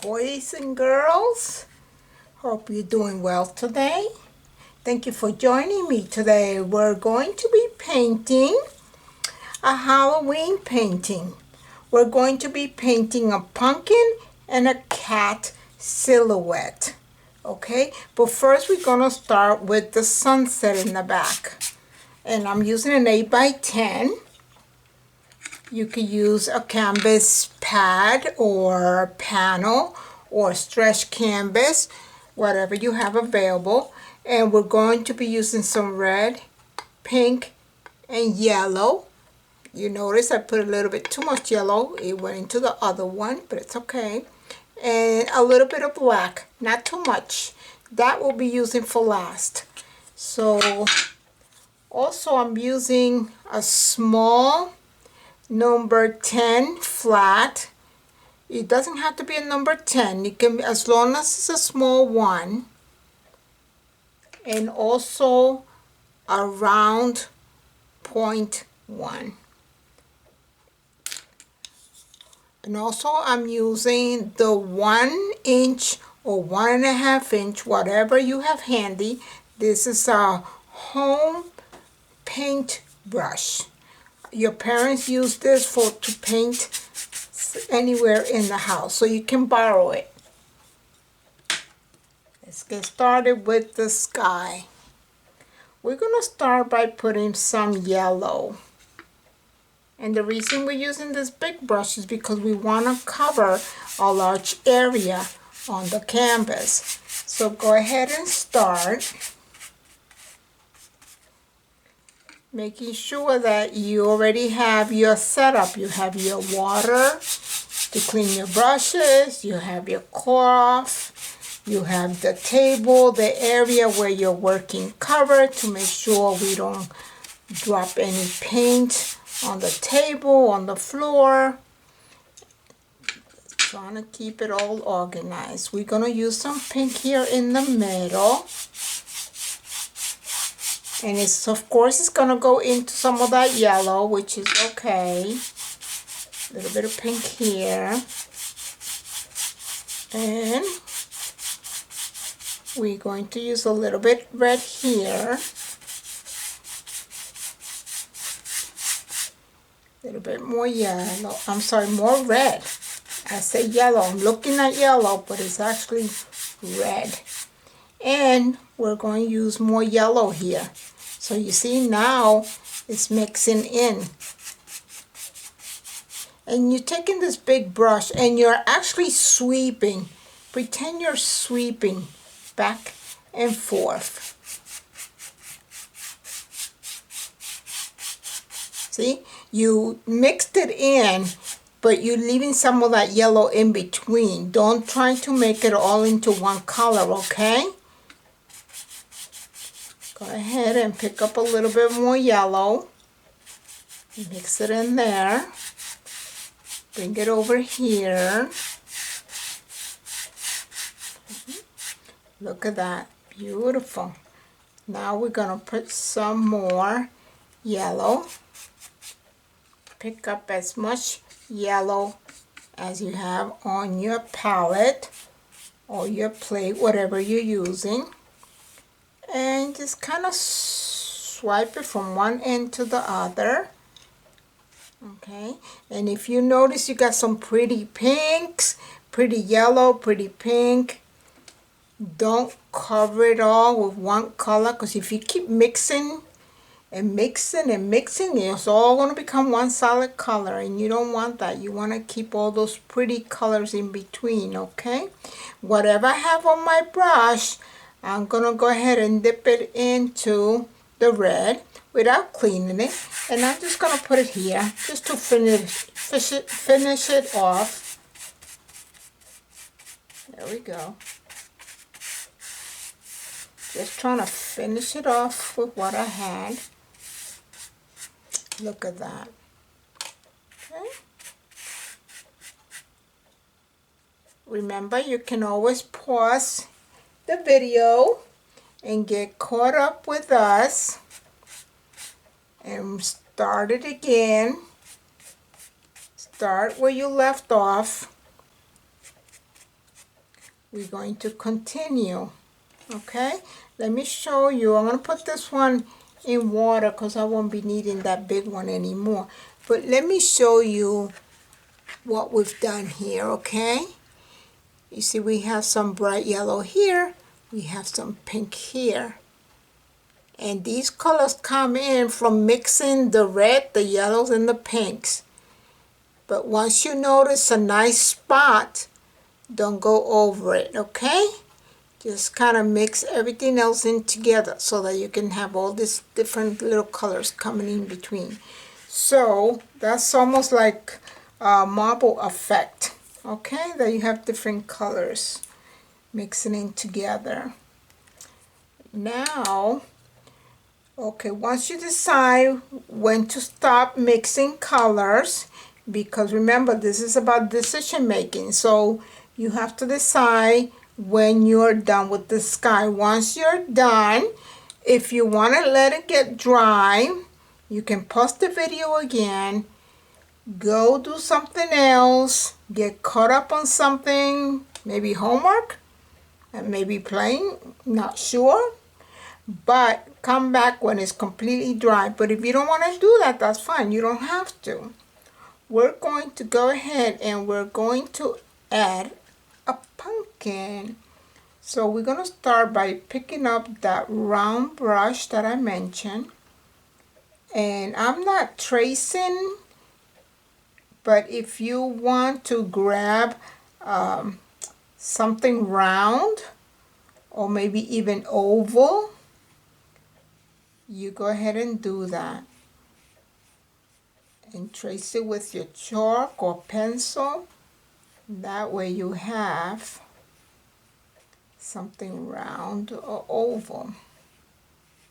boys and girls. Hope you're doing well today. Thank you for joining me today. We're going to be painting a Halloween painting. We're going to be painting a pumpkin and a cat silhouette. Okay, but first we're going to start with the sunset in the back. And I'm using an 8x10. You could use a canvas pad or panel or stretch canvas, whatever you have available. And we're going to be using some red, pink, and yellow. You notice I put a little bit too much yellow. It went into the other one, but it's okay. And a little bit of black, not too much. That we'll be using for last. So also I'm using a small number 10 flat. It doesn't have to be a number 10. It can be, as long as it's a small one. And also a round 0.1. And also I'm using the 1 inch or 1.5 inch, whatever you have handy. This is a home paint brush. Your parents use this to paint anywhere in the house, so you can borrow it. Let's get started with the sky. We're going to start by putting some yellow. And the reason we're using this big brush is because we want to cover a large area on the canvas. So go ahead and start. Making sure that you already have your setup. You have your water to clean your brushes, you have your cloth, you have the table, the area where you're working covered to make sure we don't drop any paint on the table, on the floor. Trying to keep it all organized. We're going to use some pink here in the middle. And it's, of course, it's going to go into some of that yellow, which is okay. A little bit of pink here. And we're going to use a little bit red here. A little bit more yellow. I'm sorry, more red. I say yellow. I'm looking at yellow, but it's actually red. And we're going to use more yellow here. So you see now it's mixing in. And you're taking this big brush and you're actually sweeping. Pretend you're sweeping back and forth. See? You mixed it in, but you're leaving some of that yellow in between. Don't try to make it all into one color, okay? Go ahead and pick up a little bit more yellow. Mix it in there. Bring it over here. Look at that. Beautiful. Now we're going to put some more yellow. Pick up as much yellow as you have on your palette or your plate, whatever you're using. And just kind of swipe it from one end to the other. Okay, and if you notice you got some pretty pinks, pretty yellow, pretty pink, don't cover it all with one color, because if you keep mixing and mixing and mixing, it's all going to become one solid color, and you don't want that. You want to keep all those pretty colors in between, okay? Whatever I have on my brush, I'm going to go ahead and dip it into the red without cleaning it, and I'm just going to put it here just to finish it off. There we go. Just trying to finish it off with what I had. Look at that. Okay. Remember, you can always pause the video and get caught up with us and start it again. Start where you left off. we're going to continue. Okay, let me show you. I'm going to put this one in water because I won't be needing that big one anymore. But let me show you what we've done here, okay? You see we have some bright yellow here. We have some pink here. And these colors come in from mixing the red, the yellows, and the pinks. But once you notice a nice spot, don't go over it, okay? Just kind of mix everything else in together so that you can have all these different little colors coming in between. So that's almost like a marble effect, okay? That you have different colors mixing in together. Now, okay, once you decide when to stop mixing colors, because remember this is about decision making, so you have to decide when you're done with the sky. Once you're done, if you want to let it get dry, you can pause the video again, go do something else, get caught up on something, maybe homework, and maybe playing, not sure. But come back when it's completely dry. But if you don't want to do that, that's fine. You don't have to. We're going to go ahead and we're going to add a pumpkin. So we're going to start by picking up that round brush that I mentioned. And I'm not tracing, but if you want to grab something round or maybe even oval, you go ahead and do that. And trace it with your chalk or pencil. That way you have something round or oval.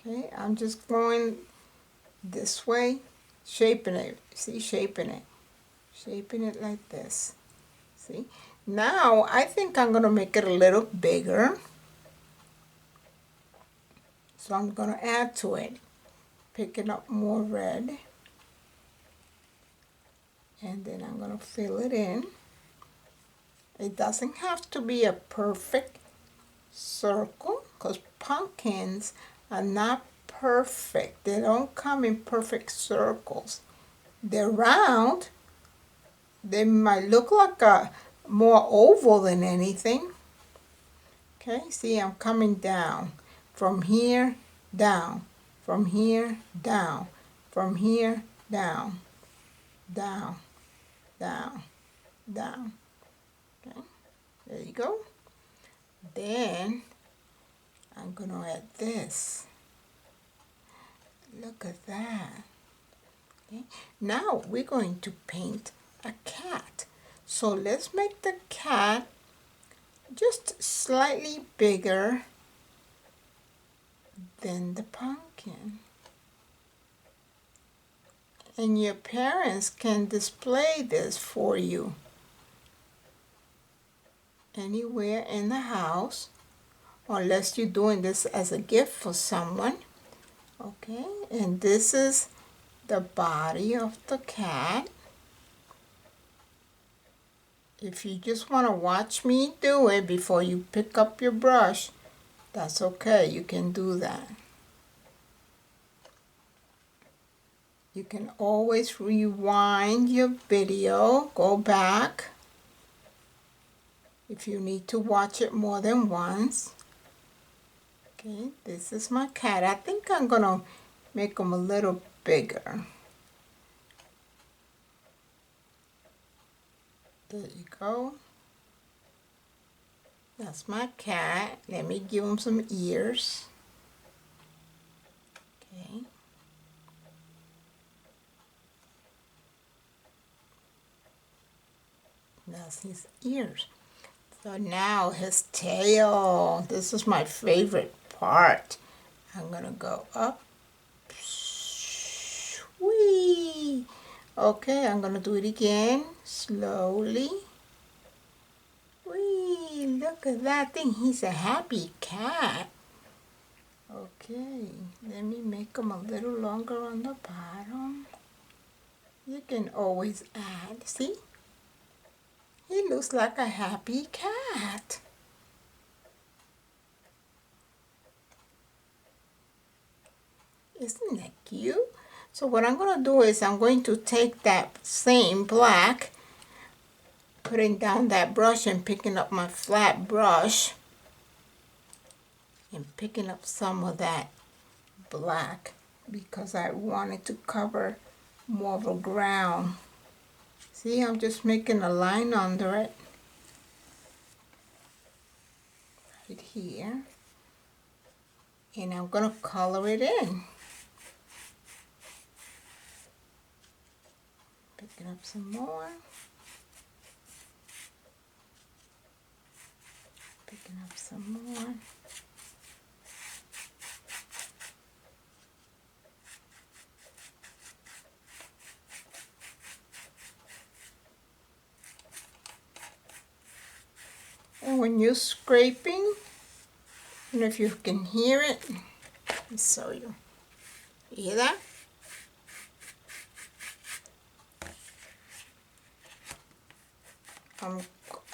Okay, I'm just going this way, shaping it. See, shaping it. Shaping it like this. See? Now, I think I'm going to make it a little bigger. So I'm going to add to it. Picking up more red. And then I'm going to fill it in. It doesn't have to be a perfect circle because pumpkins are not perfect. They don't come in perfect circles. They're round. They might look like a more oval than anything. Okay, see, I'm coming down. From here, down. From here, down. From here, down. Down. Down. Down. Okay, there you go. Then I'm going to add this. Look at that. Okay. Now we're going to paint a cat. So let's make the cat just slightly bigger than the pumpkin. And your parents can display this for you anywhere in the house, unless you're doing this as a gift for someone. Okay, and this is the body of the cat. If you just want to watch me do it before you pick up your brush, that's okay, you can do that. You can always rewind your video, go back if you need to watch it more than once. Okay, this is my cat. I think I'm going to make him a little bigger. There you go. That's my cat. Let me give him some ears. Okay. That's his ears. So now his tail. This is my favorite part. I'm going to go up. Whee! Okay, I'm going to do it again. Slowly. Whee! Look at that thing. He's a happy cat. Okay, let me make him a little longer on the bottom. You can always add. See? He looks like a happy cat. Isn't that cute? So what I'm going to do is I'm going to take that same black, putting down that brush and picking up my flat brush and picking up some of that black because I wanted to cover more of a ground. See, I'm just making a line under it right here, and I'm going to color it in. Picking up some more. Picking up some more. And when you're scraping, I don't know if you can hear it. Let me show you. You hear that?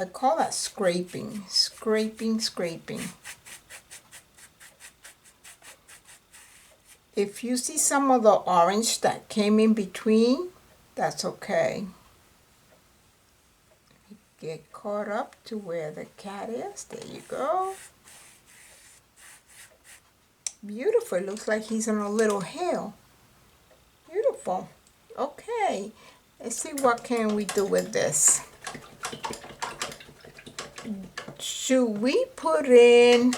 I call that scraping. Scraping, scraping. If you see some of the orange that came in between, that's okay. Get caught up to where the cat is. There you go. Beautiful. It looks like he's on a little hill. Beautiful. Okay. Let's see what can we do with this. Should we put in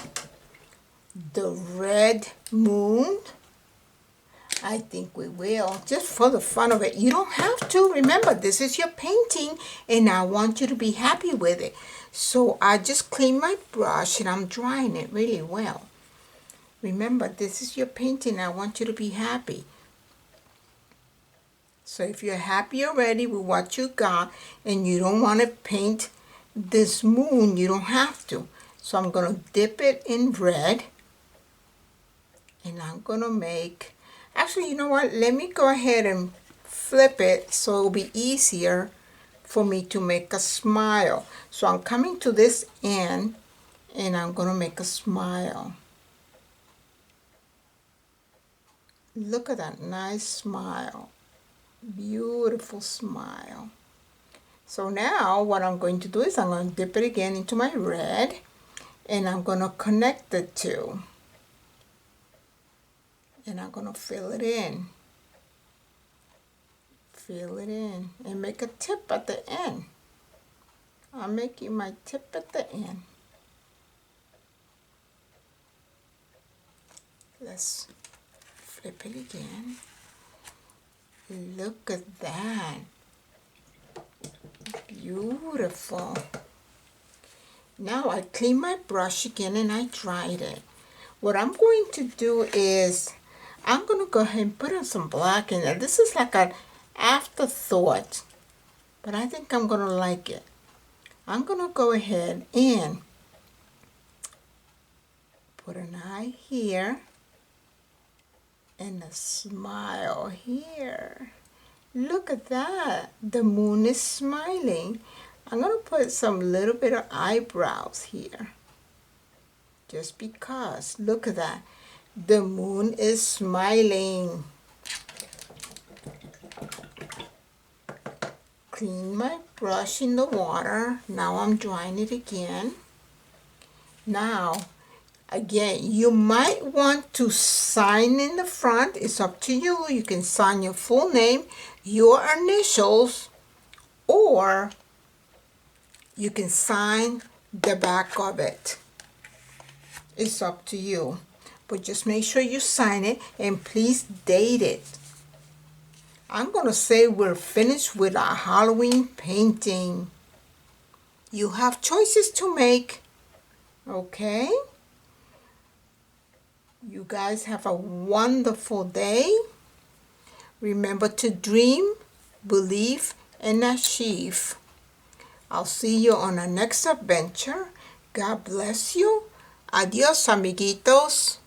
the red moon? I think we will, just for the fun of it. You don't have to. Remember, this is your painting, and I want you to be happy with it. So I just clean my brush, and I'm drying it really well. Remember, this is your painting. I want you to be happy. So if you're happy already with what you got, and you don't want to paint this moon, you don't have to. So I'm going to dip it in red, and I'm going to make... Actually, you know what? Let me go ahead and flip it so it'll be easier for me to make a smile. So I'm coming to this end and I'm going to make a smile. Look at that nice smile. Beautiful smile. So now what I'm going to do is I'm going to dip it again into my red and I'm going to connect the two. And I'm going to fill it in. Fill it in and make a tip at the end. I'm making my tip at the end. Let's flip it again. Look at that. Beautiful. Now I clean my brush again and I dried it. What I'm going to do is I'm going to go ahead and put in some black in there. This is like an afterthought, but I think I'm going to like it. I'm going to go ahead and put an eye here and a smile here. Look at that. The moon is smiling. I'm going to put some little bit of eyebrows here. Just because. Look at that. The moon is smiling. Clean my brush in the water. Now I'm drying it again. Now, again, you might want to sign in the front. It's up to you. You can sign your full name, your initials, or you can sign the back of it. It's up to you. But just make sure you sign it and please date it. I'm going to say we're finished with our Halloween painting. You have choices to make. Okay? You guys have a wonderful day. Remember to dream, believe, and achieve. I'll see you on our next adventure. God bless you. Adios, amiguitos.